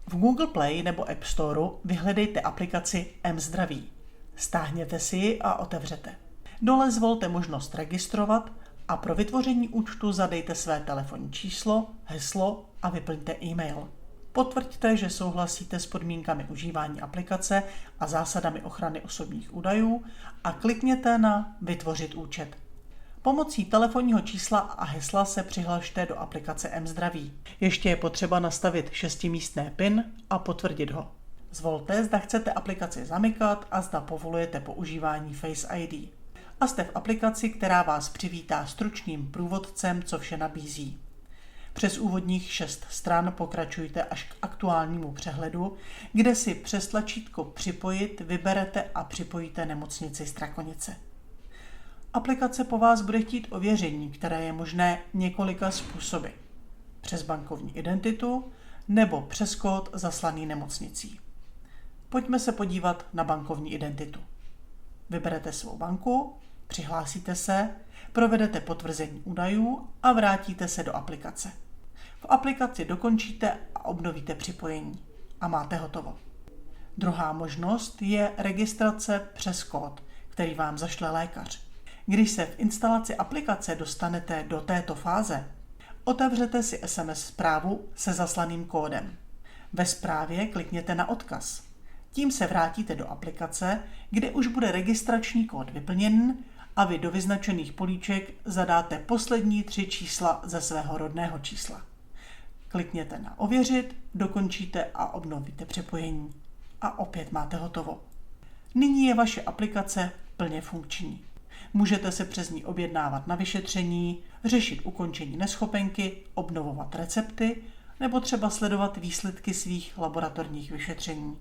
V Google Play nebo App Store vyhledejte aplikaci mZdraví. Stáhněte si ji a otevřete. Dole zvolte možnost registrovat a pro vytvoření účtu zadejte své telefonní číslo, heslo a vyplňte e-mail. Potvrďte, že souhlasíte s podmínkami užívání aplikace a zásadami ochrany osobních údajů a klikněte na Vytvořit účet. Pomocí telefonního čísla a hesla se přihlašte do aplikace mZdraví. Ještě je potřeba nastavit 6místné PIN a potvrdit ho. Zvolte, zda chcete aplikaci zamykat a zda povolujete používání Face ID. A jste v aplikaci, která vás přivítá stručným průvodcem, co vše nabízí. Přes úvodních 6 stran pokračujte až k aktuálnímu přehledu, kde si přes tlačítko Připojit vyberete a připojíte nemocnici Strakonice. Aplikace po vás bude chtít ověření, které je možné několika způsoby. Přes bankovní identitu nebo přes kód zaslaný nemocnicí. Pojďme se podívat na bankovní identitu. Vyberete svou banku, přihlásíte se, provedete potvrzení údajů a vrátíte se do aplikace. V aplikaci dokončíte a obnovíte připojení a máte hotovo. Druhá možnost je registrace přes kód, který vám zašle lékař. Když se v instalaci aplikace dostanete do této fáze, otevřete si SMS zprávu se zaslaným kódem. Ve zprávě klikněte na odkaz. Tím se vrátíte do aplikace, kde už bude registrační kód vyplněn a vy do vyznačených políček zadáte poslední 3 čísla ze svého rodného čísla. Klikněte na Ověřit, dokončíte a obnovíte připojení. A opět máte hotovo. Nyní je vaše aplikace plně funkční. Můžete se přes ní objednávat na vyšetření, řešit ukončení neschopenky, obnovovat recepty nebo třeba sledovat výsledky svých laboratorních vyšetření.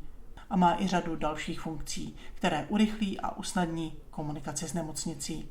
A má i řadu dalších funkcí, které urychlí a usnadní komunikaci s nemocnicí.